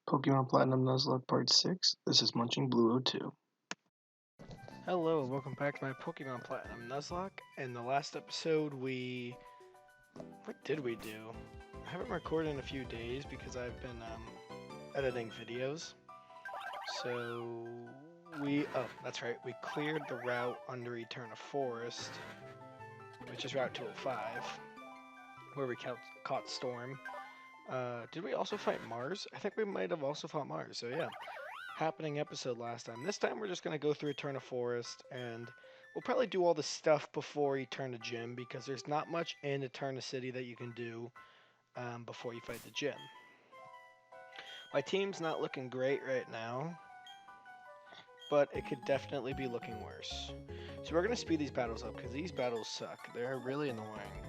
Pokemon Platinum Nuzlocke Part 6. This is Munching Blue 02. Hello, welcome back to my Pokemon Platinum Nuzlocke. In the last episode, what did we do? I haven't recorded in a few days because I've been editing videos. So that's right, we cleared the route under Eterna Forest, which is Route 205, where we caught Storm. Did we also fight Mars? I think we might have also fought Mars, so yeah. Happening episode last time. This time we're just going to go through Eterna Forest, and we'll probably do all the stuff before Eterna Gym, because there's not much in Eterna City that you can do before you fight the gym. My team's not looking great right now, but it could definitely be looking worse. So we're going to speed these battles up, because these battles suck. They're really annoying.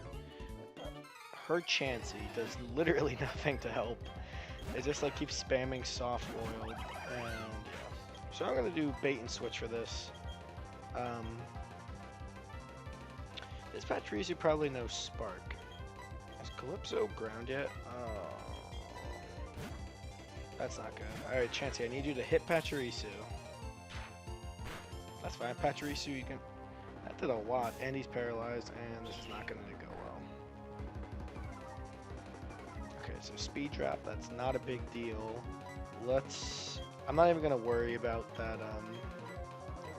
Her Chancey does literally nothing to help. It just like keeps spamming soft boiled, and yeah. So I'm gonna do bait and switch for this. This Pachirisu probably knows Spark. Is Calypso ground yet? Oh, that's not good. All right, Chancey, I need you to hit Pachirisu. That's fine, Pachirisu. You can. That did a lot, and he's paralyzed, and this is not gonna go well. Okay, so speed drop, that's not a big deal. I'm not even gonna worry about that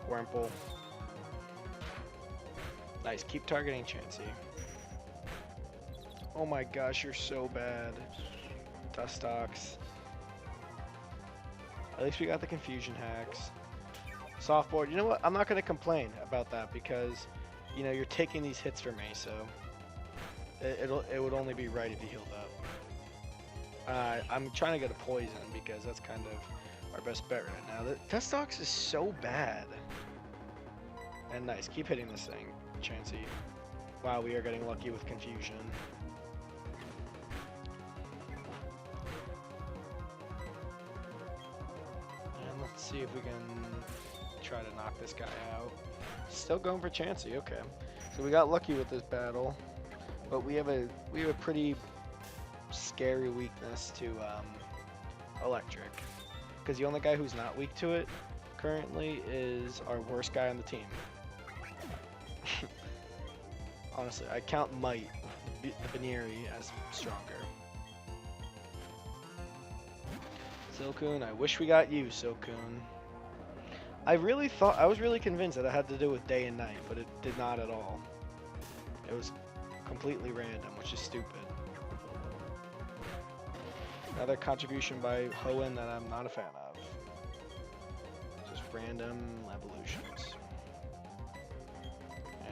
Wurmple. Nice, keep targeting Chancey. Oh my gosh, you're so bad. Dustox. At least we got the confusion hacks. Softboard, you know what? I'm not gonna complain about that because, you know, you're taking these hits for me, so it would only be right if you healed up. I'm trying to get a poison because that's kind of our best bet right now. The Dustox is so bad. And nice, keep hitting this thing, Chancey. Wow, we are getting lucky with confusion. And let's see if we can try to knock this guy out. Still going for Chancey, okay. So we got lucky with this battle, but we have a pretty scary weakness to electric, because the only guy who's not weak to it currently is our worst guy on the team. Honestly, I count Might, the Baneri, as stronger. Silcoon, I wish we got you, Silcoon. I was really convinced that it had to do with day and night, but it did not at all. It was completely random, which is stupid. Another contribution by Hoenn that I'm not a fan of. Just random evolutions.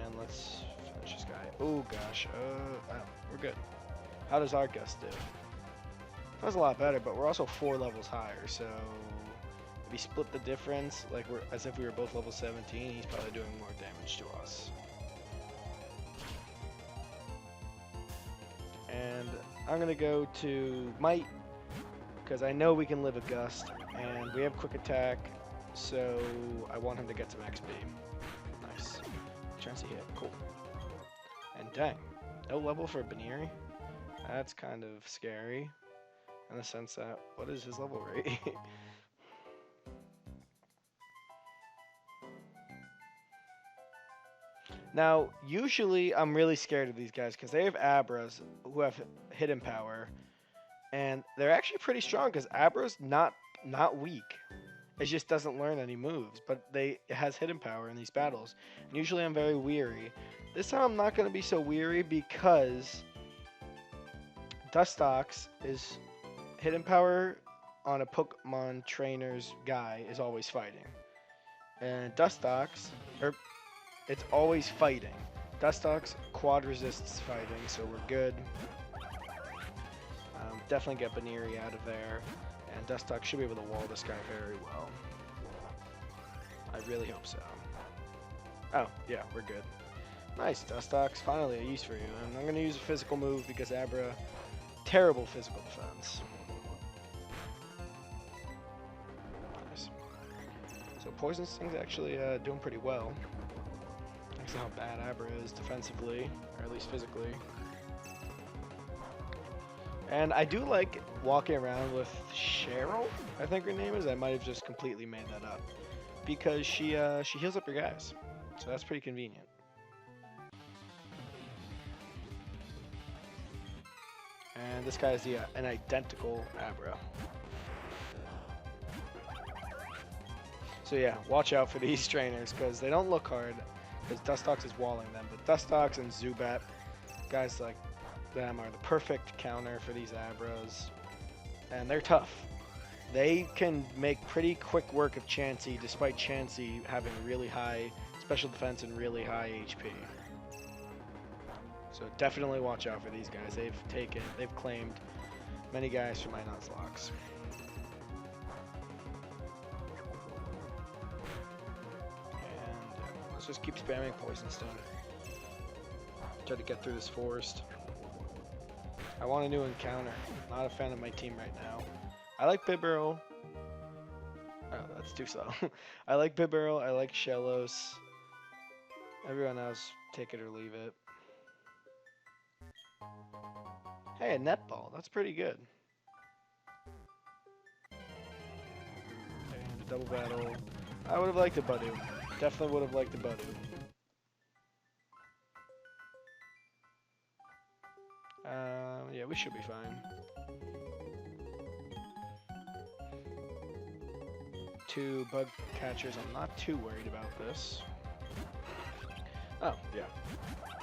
And let's finish this guy. Oh gosh, we're good. How does Argus do? That was a lot better, but we're also 4 levels higher, so if we split the difference, like as if we were both level 17, he's probably doing more damage to us. And I'm gonna go to Might, because I know we can live a Gust, and we have Quick Attack, so I want him to get some XP. Nice. Chance to hit. Cool. And dang, no level for Baneri? That's kind of scary, in the sense that, what is his level rate? Now, usually I'm really scared of these guys, because they have Abras, who have hidden power, and they're actually pretty strong because Abra's not weak. It just doesn't learn any moves, but it has hidden power in these battles. And usually I'm very weary. This time I'm not going to be so weary because Dustox is hidden power on a Pokemon trainer's guy is always fighting. And Dustox, it's always fighting. Dustox quad resists fighting, so we're good. Definitely get Baneri out of there, and Dustox should be able to wall this guy very well. I really hope so. Oh, yeah, we're good. Nice, Dustox, finally a use for you. And I'm going to use a physical move because Abra, terrible physical defense. Nice. So Poison Sting's actually doing pretty well. Thanks to how bad Abra is defensively, or at least physically. And I do like walking around with Cheryl, I think her name is. I might have just completely made that up. Because she heals up your guys. So that's pretty convenient. And this guy is an identical Abra. So yeah, watch out for these trainers because they don't look hard. Because Dustox is walling them. But Dustox and Zubat, guys like them are the perfect counter for these Abras. And they're tough. They can make pretty quick work of Chancey, despite Chancey having really high special defense and really high HP. So definitely watch out for these guys. They've claimed many guys from my Nuzlocks. And let's just keep spamming Poison Stone. Try to get through this forest. I want a new encounter. Not a fan of my team right now. I like Bibarel. Oh, that's too slow. I like Bibarel. I like Shellos. Everyone else, take it or leave it. Hey, a netball. That's pretty good. And a double battle. I would have liked a Budu. Definitely would have liked a Budu. Yeah, we should be fine. 2 bug catchers. I'm not too worried about this. Oh, yeah.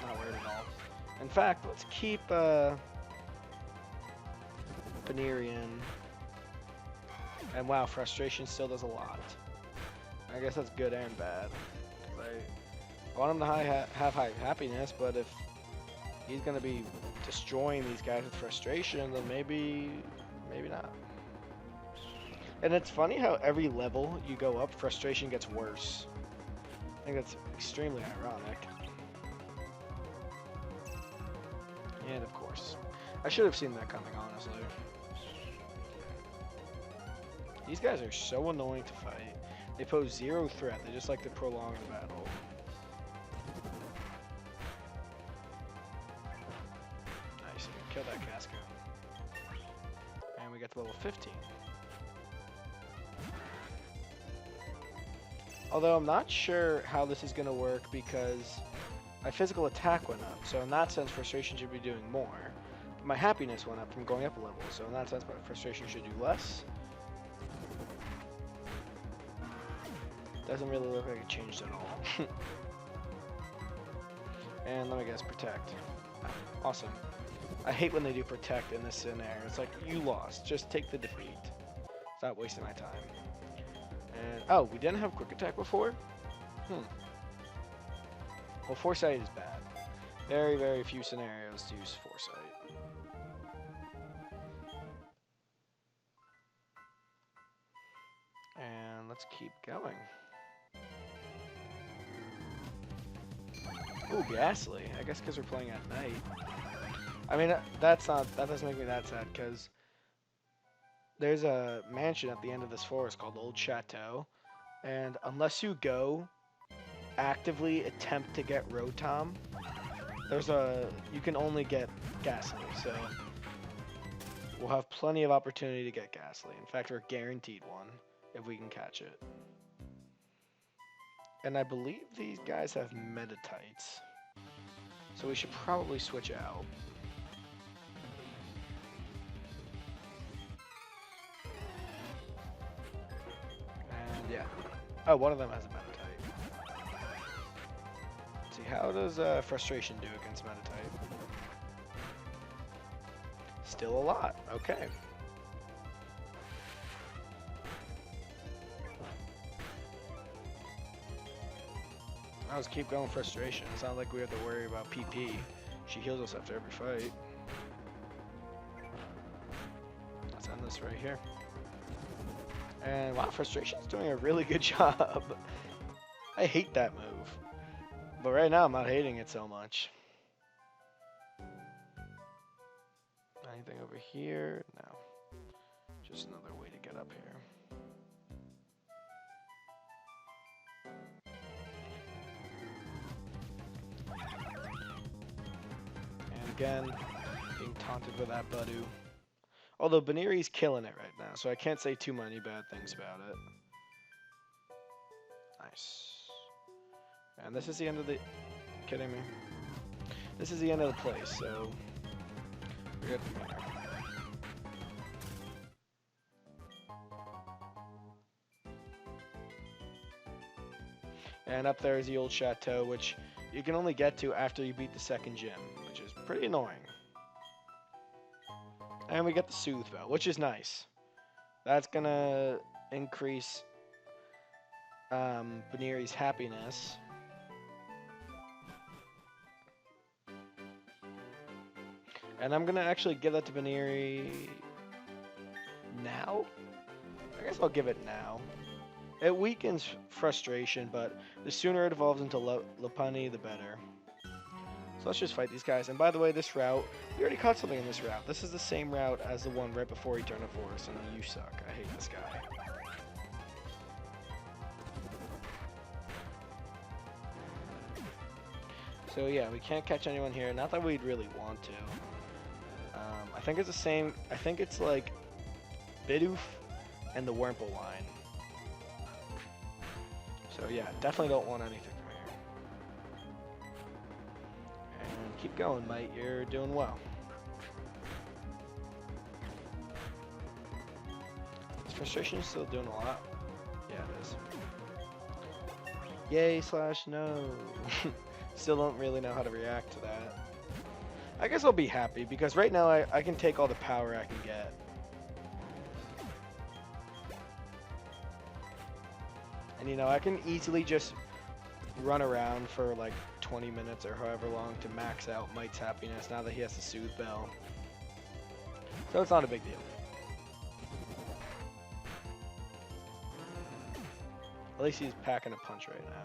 Not worried at all. In fact, let's keep Banerian. And wow, Frustration still does a lot. I guess that's good and bad. I want him to have high happiness, but if he's going to be destroying these guys with Frustration, then maybe not. And it's funny how every level you go up, Frustration gets worse. I think that's extremely ironic. And of course, I should have seen that coming, honestly. These guys are so annoying to fight. They pose 0 threat. They just like to prolong the battle. Nice. Kill that Casca. And we get to level 15. Although I'm not sure how this is going to work because my physical attack went up. So in that sense, Frustration should be doing more. But my happiness went up from going up a level. So in that sense, my Frustration should do less. Doesn't really look like it changed at all. And let me guess, Protect. Awesome. I hate when they do Protect in this scenario. It's like, you lost. Just take the defeat. Stop wasting my time. And, oh, we didn't have Quick Attack before? Well, Foresight is bad. Very, very few scenarios to use Foresight. And let's keep going. Ooh, Ghastly. I guess because we're playing at night. I mean, that doesn't make me that sad because there's a mansion at the end of this forest called Old Chateau, and unless you go actively attempt to get Rotom, you can only get Ghastly, so we'll have plenty of opportunity to get Ghastly. In fact, we're guaranteed one if we can catch it. And I believe these guys have Metatites, so we should probably switch out. And yeah. Oh, one of them has a Metatite. Let's see, how does Frustration do against Metatite? Still a lot. Okay. I'll just keep going Frustration. It's not like we have to worry about PP. She heals us after every fight. Let's end this right here. And wow, Frustration's doing a really good job. I hate that move. But right now I'm not hating it so much. Anything over here? No. Just another way to get up here. And again, being taunted with that Budu. Although Baneri's killing it right now, so I can't say too many bad things about it. Nice. And this is the end of the... Kidding me? This is the end of the place, so... We're good from here. And up there is the old chateau, which you can only get to after you beat the second gym, which is pretty annoying. And we get the Soothe Bell, which is nice. That's gonna increase Baneri's happiness. And I'm gonna actually give that to Baneri now? I guess I'll give it now. It weakens frustration, but the sooner it evolves into Lopunny, the better. So let's just fight these guys. And by the way, this route, we already caught something in this route. This is the same route as the one right before Eterna Forest, and you suck. I hate this guy. So yeah, we can't catch anyone here. Not that we'd really want to. I think it's the same. I think it's like Bidoof and the Wurmple line. So yeah, definitely don't want anything from here. And keep going, mate. You're doing well. Is frustration still doing a lot? Yeah, it is. Yay / no. Still don't really know how to react to that. I guess I'll be happy because right now I can take all the power I can get. And you know, I can easily just run around for like 20 minutes or however long to max out Mite's happiness now that he has the Soothe Bell. So it's not a big deal. At least he's packing a punch right now.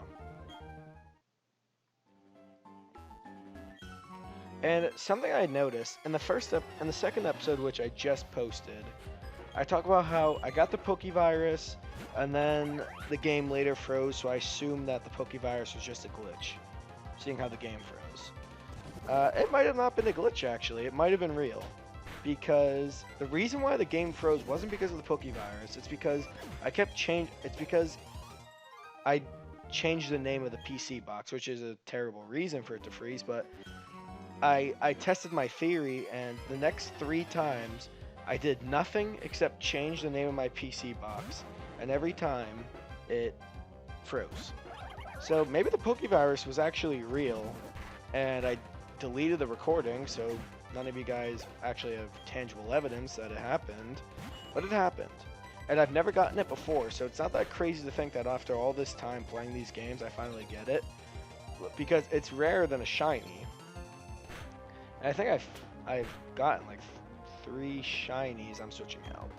And something I noticed in the second episode, which I just posted, I talk about how I got the Pokevirus, and then the game later froze, so I assumed that the Pokevirus was just a glitch, seeing how the game froze. It might have not been a glitch, actually. It might have been real. Because the reason why the game froze wasn't because of the Pokevirus. It's because I changed the name of the PC box, which is a terrible reason for it to freeze, but I tested my theory, and the next 3 times I did nothing except change the name of my PC box, and every time it froze. So maybe the Pokevirus was actually real, and I deleted the recording, so none of you guys actually have tangible evidence that it happened, but it happened. And I've never gotten it before, so it's not that crazy to think that after all this time playing these games, I finally get it, because it's rarer than a shiny. And I think I've gotten like 3 shinies. I'm switching out.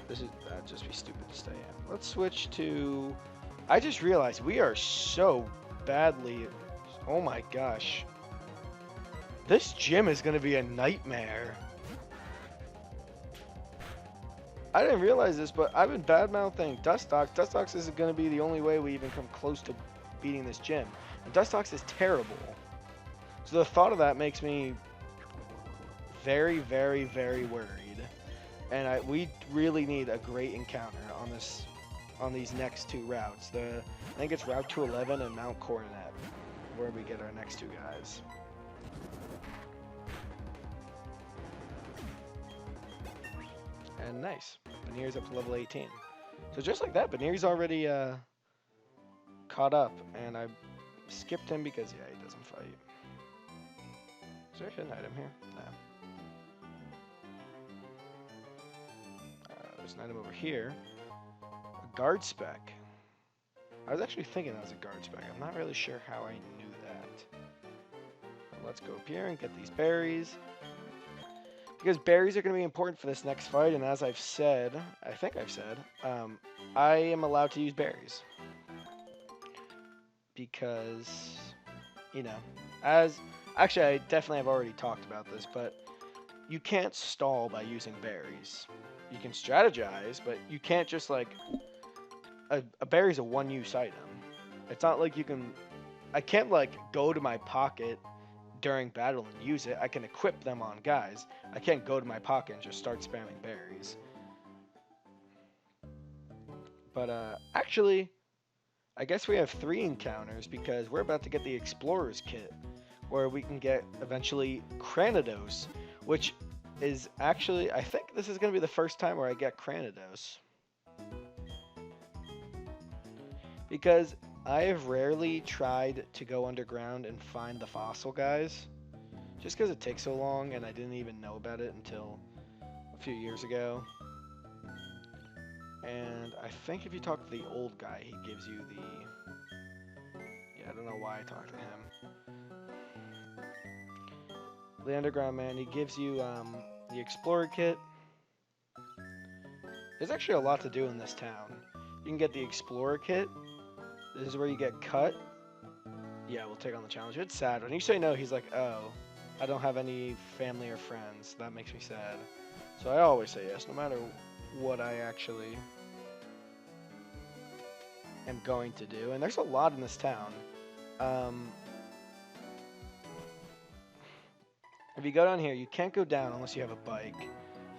That'd just be stupid to stay in. Let's switch to... I just realized we are so badly... Oh my gosh. This gym is going to be a nightmare. I didn't realize this, but I've been bad-mouthing Dustox. Dustox isn't going to be the only way we even come close to beating this gym. And Dustox is terrible. So the thought of that makes me very, very, very worried. And we really need a great encounter on these next 2 routes. I think it's Route 211 and Mount Coronet, where we get our next 2 guys. And nice. Baneri's up to level 18. So just like that, Baneri's already caught up, and I skipped him because, yeah, he doesn't fight. Is there a hidden item here? No. There's an item over here. A guard spec. I was actually thinking that was a guard spec. I'm not really sure how I knew that. But let's go up here and get these berries. Because berries are going to be important for this next fight, and as I've said, I think I've said, I am allowed to use berries. Because, you know, actually, I definitely have already talked about this, but you can't stall by using berries. You can strategize, but you can't just, like... A berry's a one-use item. It's not like you can... I can't, like, go to my pocket, during battle and use it. I can equip them on guys. I can't go to my pocket and just start spamming berries. But actually, I guess we have 3 encounters because we're about to get the Explorer's Kit, where we can get eventually Cranidos, which is actually, I think this is going to be the first time where I get Cranidos. Because I have rarely tried to go underground and find the fossil guys, just because it takes so long and I didn't even know about it until a few years ago. And I think if you talk to the old guy, he gives you the... Yeah, I don't know why I talked to him. The underground man, he gives you the Explorer Kit. There's actually a lot to do in this town. You can get the Explorer Kit. This is where you get cut. Yeah, we'll take on the challenge. It's sad. When you say no, he's like, oh, I don't have any family or friends. That makes me sad. So I always say yes, no matter what I actually am going to do. And there's a lot in this town. If you go down here, you can't go down unless you have a bike.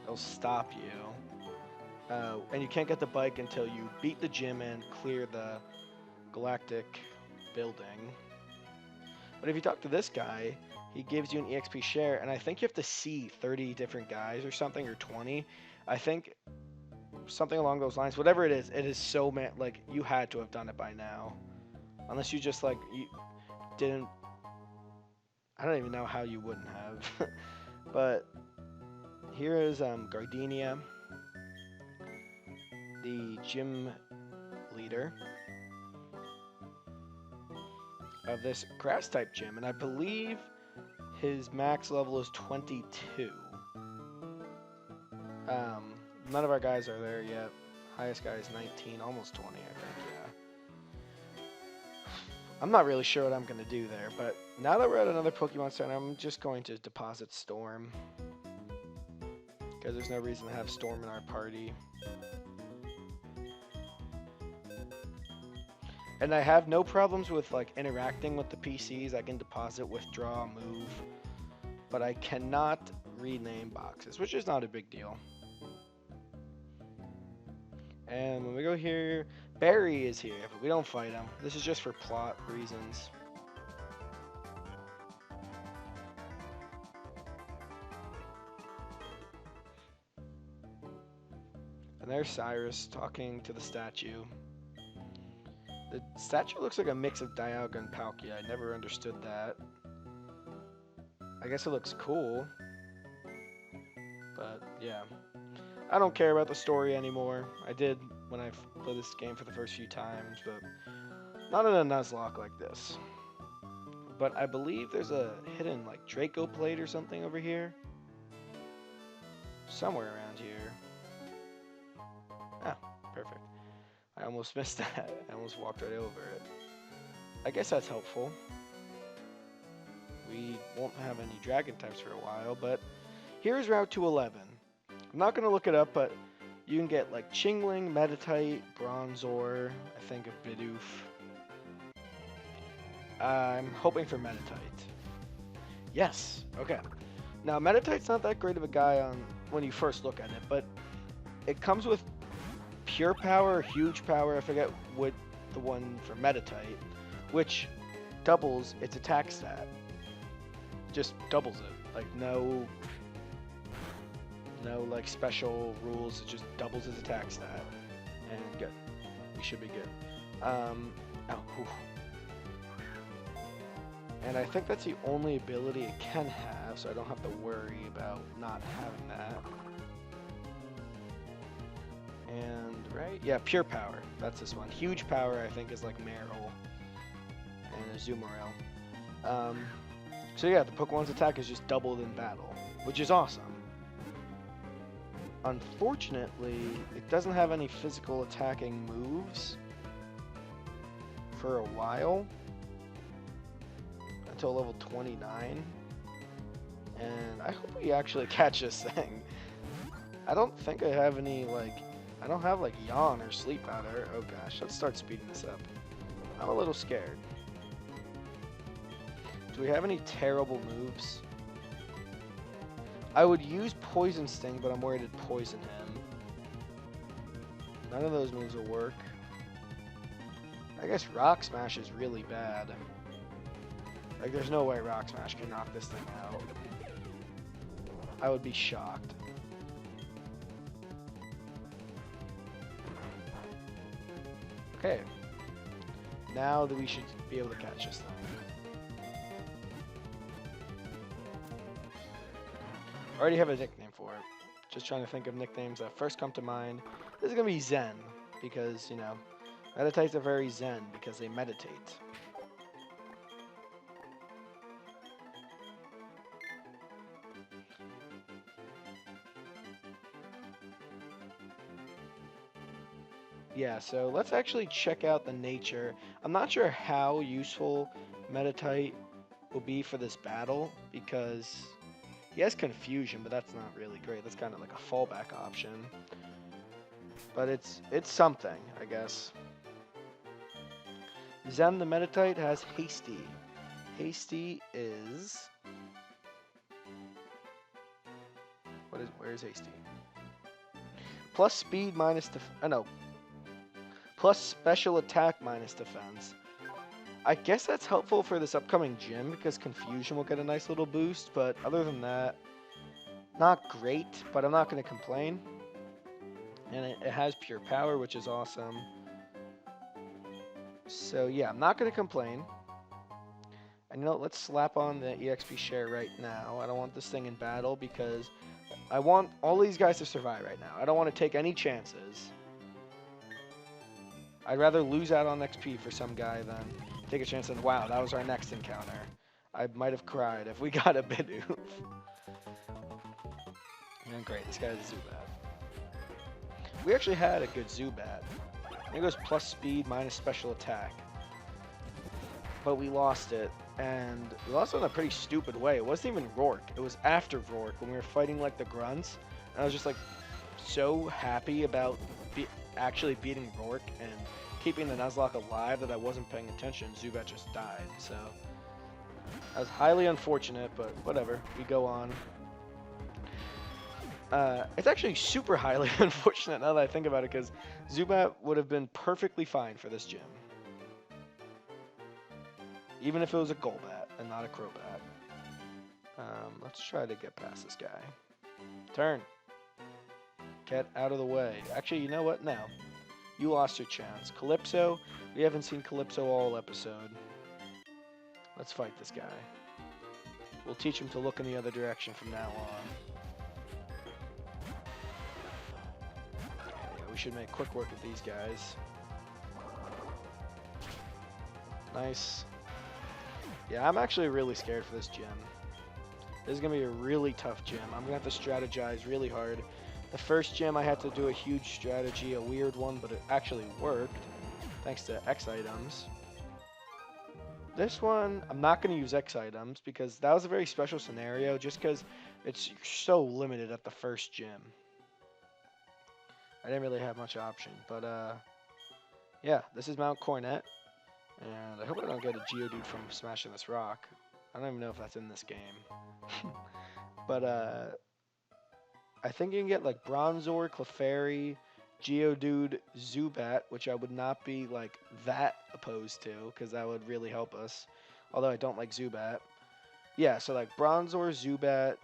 It'll stop you. And you can't get the bike until you beat the gym and clear the galactic building. But if you talk to this guy, he gives you an EXP share, and I think you have to see 30 different guys or something, or 20. I think something along those lines. Whatever it is so like you had to have done it by now, unless you just like you didn't. I don't even know how you wouldn't have. But here is Gardenia, the gym leader of this grass type gym, and I believe his max level is 22. None of our guys are there yet. Highest guy is 19, almost 20, I think, yeah. I'm not really sure what I'm going to do there, but now that we're at another Pokemon Center, I'm just going to deposit Storm. Because there's no reason to have Storm in our party. And I have no problems with like interacting with the PCs. I can deposit, withdraw, move. But I cannot rename boxes, which is not a big deal. And when we go here, Barry is here, but we don't fight him. This is just for plot reasons. And there's Cyrus talking to the statue. The statue looks like a mix of Dialga and Palkia. I never understood that. I guess it looks cool. But, yeah. I don't care about the story anymore. I did when I played this game for the first few times, but not in a Nuzlocke like this. But I believe there's a hidden, like, Draco plate or something over here. Somewhere around here. Ah, perfect. I almost missed that. I almost walked right over it. I guess that's helpful. We won't have any dragon types for a while, but here's Route to 11. I'm not going to look it up, but you can get like Chingling, Meditite, Bronzor, I think of Bidoof. I'm hoping for Meditite. Yes, okay. Now, Meditite's not that great of a guy on when you first look at it, but it comes with Pure Power, Huge Power, I forget what the one for Meditite, which doubles its attack stat. Just doubles it. Like, no like special rules, it just doubles his attack stat. And good. We should be good. And I think that's the only ability it can have, so I don't have to worry about not having that. And, right? Yeah, Pure Power. That's this one. Huge Power, I think, is like Meryl and Azumarill. So yeah, the Pokemon's attack is just doubled in battle, which is awesome. Unfortunately, it doesn't have any physical attacking moves for a while, until level 29. And I hope we actually catch this thing. I don't think I have any, like, I don't have, like, Yawn or Sleep Powder. Oh gosh, let's start speeding this up. I'm a little scared. Do we have any terrible moves? I would use Poison Sting, but I'm worried it'd poison him. None of those moves will work. I guess Rock Smash is really bad. Like, there's no way Rock Smash can knock this thing out. I would be shocked. Okay. Now that we should be able to catch this thing. I already have a nickname for it. Just trying to think of nicknames that first come to mind. This is going to be Zen, because, you know, Meditites are very zen because they meditate. Yeah, so let's actually check out the nature. I'm not sure how useful Meditite will be for this battle because he has confusion, but that's not really great. That's kind of like a fallback option. But it's something, I guess. Zen the Meditite has Hasty. Hasty is... Where's Hasty? Plus speed minus plus special attack minus defense. I guess that's helpful for this upcoming gym because Confusion will get a nice little boost, but other than that, not great, but I'm not going to complain. And it has pure power, which is awesome. So yeah, I'm not going to complain. And you know, let's slap on the EXP share right now. I don't want this thing in battle because I want all these guys to survive right now. I don't want to take any chances. I'd rather lose out on XP for some guy than take a chance and wow, that was our next encounter. I might have cried if we got a Bidoof. And great, this guy's a Zubat. We actually had a good Zubat. It goes plus speed minus special attack. But we lost it, and we lost it in a pretty stupid way. It wasn't even Rourke. It was after Rourke when we were fighting like the grunts. And I was just like so happy about actually beating Rourke and keeping the Nuzlocke alive that I wasn't paying attention. Zubat just died, so that was highly unfortunate, but whatever. We go on. It's actually super highly unfortunate now that I think about it, because Zubat would have been perfectly fine for this gym. Even if it was a Golbat and not a Crobat. Let's try to get past this guy. Turn. Get out of the way. Actually, you know what? No. You lost your chance. Calypso. We haven't seen Calypso all episode. Let's fight this guy. We'll teach him to look in the other direction from now on. Yeah, we should make quick work of these guys. Nice. Yeah, I'm actually really scared for this gym. This is going to be a really tough gym. I'm going to have to strategize really hard. The first gym I had to do a huge strategy, a weird one, but it actually worked. Thanks to X items. This one, I'm not going to use X items because that was a very special scenario just because it's so limited at the first gym. I didn't really have much option, but yeah, this is Mount Cornet. And I hope I don't get a Geodude from smashing this rock. I don't even know if that's in this game. But I think you can get like Bronzor, Clefairy, Geodude, Zubat, which I would not be like that opposed to because that would really help us. Although I don't like Zubat. Yeah, so like Bronzor, Zubat,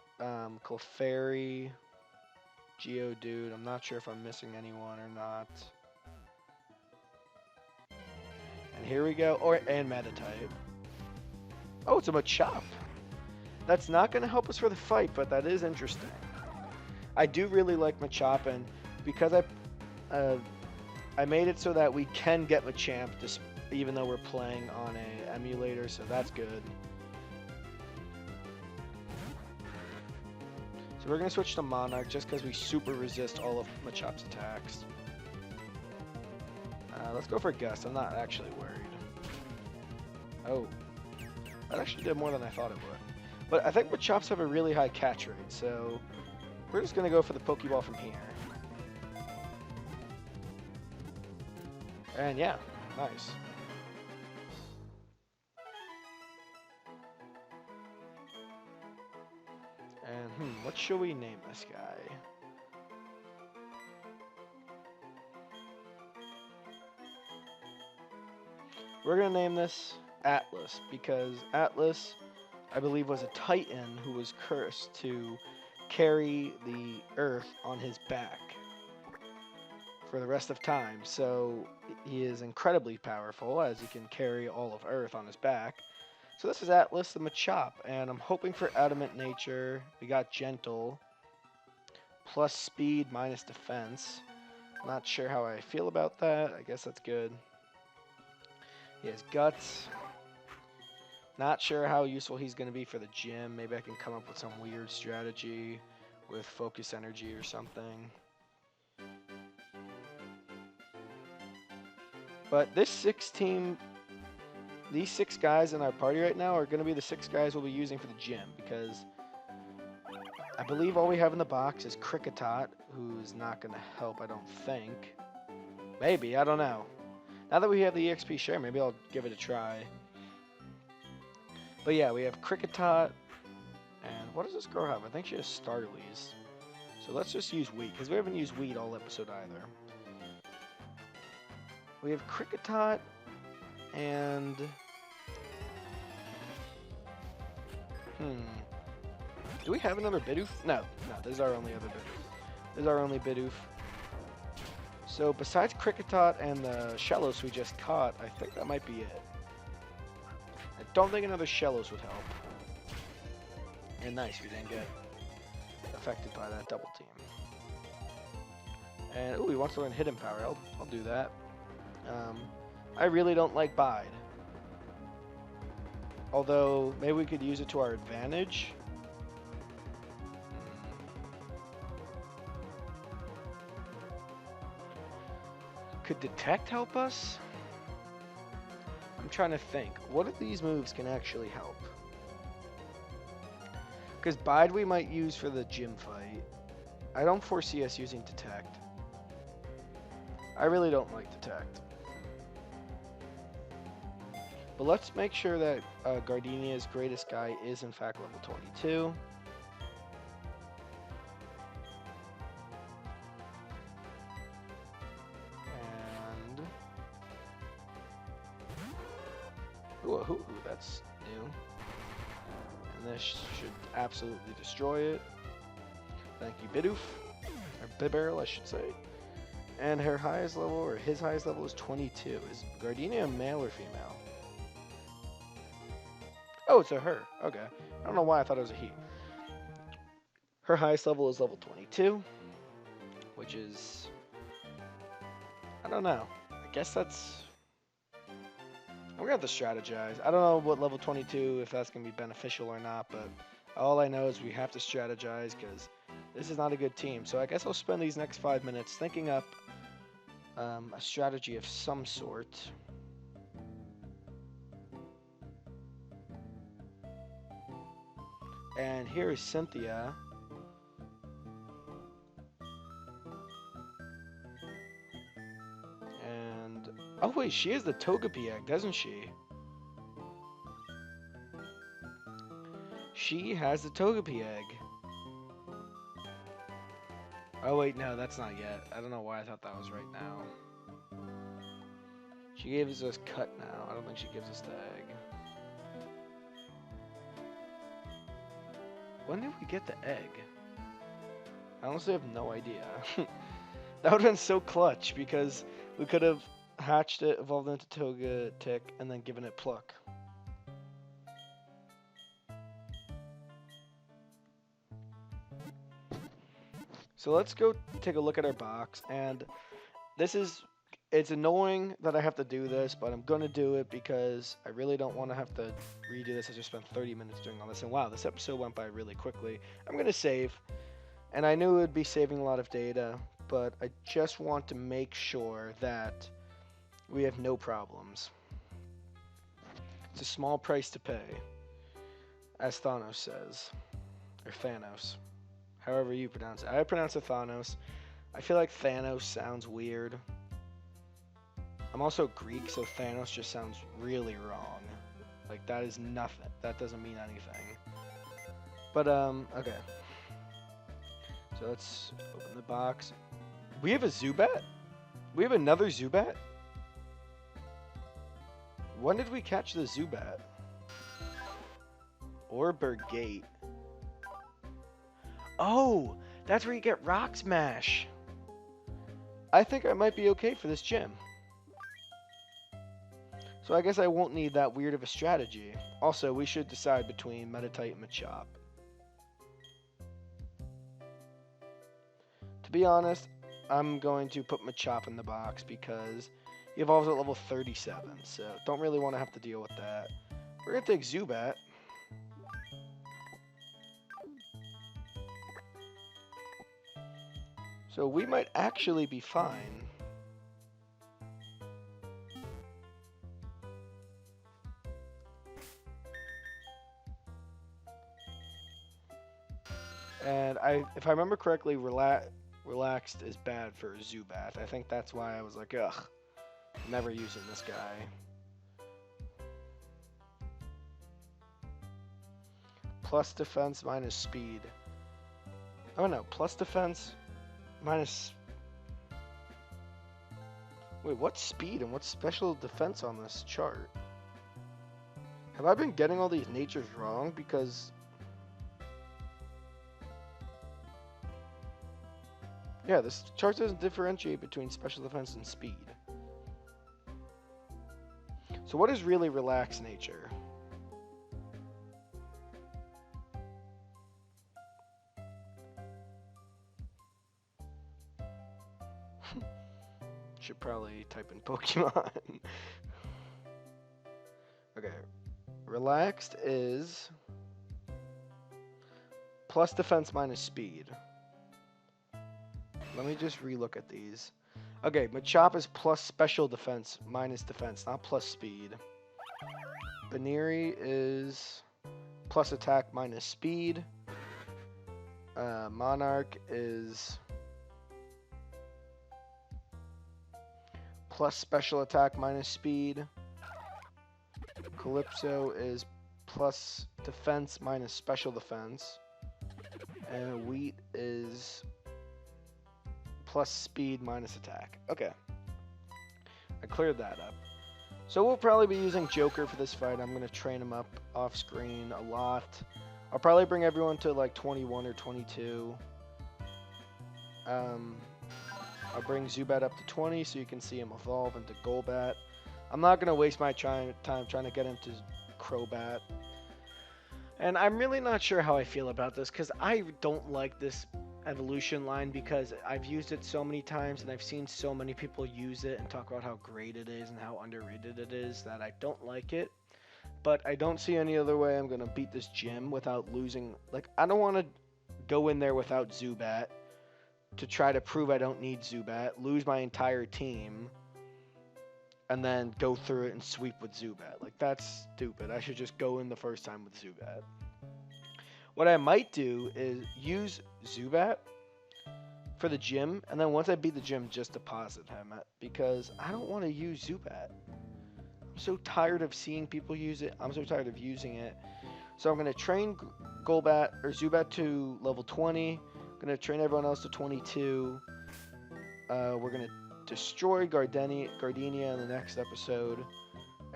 Clefairy, Geodude. I'm not sure if I'm missing anyone or not. And here we go. And Meditite. Oh, it's a Machop. That's not going to help us for the fight, but that is interesting. I do really like Machop, and because I made it so that we can get Machamp, even though we're playing on a emulator, so that's good. So we're going to switch to Monarch just because we super resist all of Machop's attacks. Let's go for Gust. I'm not actually worried. Oh. That actually did more than I thought it would. But I think Machops have a really high catch rate, so we're just going to go for the Pokeball from here. And yeah, nice. should we name this guy? We're gonna name this Atlas because Atlas, I believe, was a Titan who was cursed to carry the Earth on his back for the rest of time. So he is incredibly powerful as he can carry all of Earth on his back. So this is Atlas the Machop, and I'm hoping for Adamant Nature. We got Gentle, plus Speed minus Defense. Not sure how I feel about that. I guess that's good. He has Guts. Not sure how useful he's going to be for the gym. Maybe I can come up with some weird strategy with Focus Energy or something. But this these 6 guys in our party right now are going to be the 6 guys we'll be using for the gym because I believe all we have in the box is Cricketot, who's not going to help, I don't think. Maybe, I don't know. Now that we have the EXP share, maybe I'll give it a try. But yeah, we have Cricketot, and what does this girl have? I think she has Starlies. So let's just use Wheat, because we haven't used Wheat all episode either. We have Cricketot, and... Do we have another Bidoof? No, this is our only other Bidoof. This is our only Bidoof. So besides Cricketot and the Shellos we just caught, I think that might be it. I don't think another Shellos would help. And nice, we didn't get affected by that double team. And, ooh, he wants to learn Hidden Power. I'll do that. I really don't like Bide. Although, maybe we could use it to our advantage. Could Detect help us? I'm trying to think. What of these moves can actually help? Because Bide we might use for the gym fight. I don't foresee us using Detect. I really don't like Detect. But let's make sure that Gardenia's greatest guy is in fact level 22. And... Ooh, that's new. And this should absolutely destroy it. Thank you, Bidoof. Or Bibarrel, I should say. And her highest level, or his highest level, is 22. Is Gardenia male or female? Oh, it's a her. Okay. I don't know why I thought it was a he. Her highest level is level 22, which is... I don't know. I guess that's... We're going to have to strategize. I don't know what level 22, if that's going to be beneficial or not, but all I know is we have to strategize because this is not a good team. So I guess I'll spend these next 5 minutes thinking up a strategy of some sort. And here is Cynthia. And... Oh wait, she has the Togepi egg, doesn't she? She has the Togepi egg. Oh wait, no, that's not yet. I don't know why I thought that was right now. She gave us this cut now. I don't think she gives us the egg. When did we get the egg? I honestly have no idea. That would have been so clutch because we could have hatched it, evolved into Togetic, and then given it Pluck. So let's go take a look at our box, and it's annoying that I have to do this, but I'm gonna do it because I really don't want to have to redo this. I just spent 30 minutes doing all this, and wow, this episode went by really quickly. I'm gonna save, and I knew it would be saving a lot of data, but I just want to make sure that we have no problems. It's a small price to pay, as Thanos says, or Thanos, however you pronounce it. I pronounce it Thanos. I feel like Thanos sounds weird. I'm also Greek, so Thanos just sounds really wrong. Like, that is nothing. That doesn't mean anything. But, okay. So let's open the box. We have a Zubat? We have another Zubat? When did we catch the Zubat? Orber Gate. Oh, that's where you get Rock Smash. I think I might be okay for this gym. So I guess I won't need that weird of a strategy. Also, we should decide between Meditite and Machop. To be honest, I'm going to put Machop in the box because he evolves at level 37, so don't really want to have to deal with that. We're going to take Zubat. So we might actually be fine. And if I remember correctly, relaxed is bad for Zubat. I think that's why I was like, ugh, never using this guy. Plus defense minus speed. Oh no, plus defense minus... Wait, what's speed and what's special defense on this chart? Have I been getting all these natures wrong? Because... yeah, this chart doesn't differentiate between special defense and speed. So what is really relaxed nature? Should probably type in Pokemon. Okay. Relaxed is plus defense minus speed. Let me just relook at these. Okay, Machop is plus special defense minus defense, not plus speed. Baneri is plus attack minus speed. Monarch is plus special attack minus speed. Calypso is plus defense minus special defense. And Wheat is plus speed minus attack. Okay. I cleared that up. So we'll probably be using Joker for this fight. I'm going to train him up off screen a lot. I'll probably bring everyone to like 21 or 22. I'll bring Zubat up to 20 so you can see him evolve into Golbat. I'm not going to waste my time trying to get him to Crobat. And I'm really not sure how I feel about this because I don't like this evolution line because I've used it so many times and I've seen so many people use it and talk about how great it is and how underrated it is that I don't like it. But I don't see any other way I'm going to beat this gym without losing. Like, I don't want to go in there without Zubat to try to prove I don't need Zubat, lose my entire team, and then go through it and sweep with Zubat. Like, that's stupid. I should just go in the first time with Zubat. What I might do is use Zubat for the gym, and then once I beat the gym, just deposit him, because I don't want to use Zubat. I'm so tired of seeing people use it. I'm so tired of using it. So I'm going to train Zubat to level 20. I'm going to train everyone else to 22. We're going to destroy Gardenia in the next episode.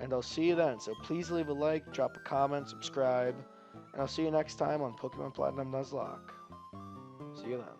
And I'll see you then. So please leave a like, drop a comment, subscribe. And I'll see you next time on Pokemon Platinum Nuzlocke. See you then.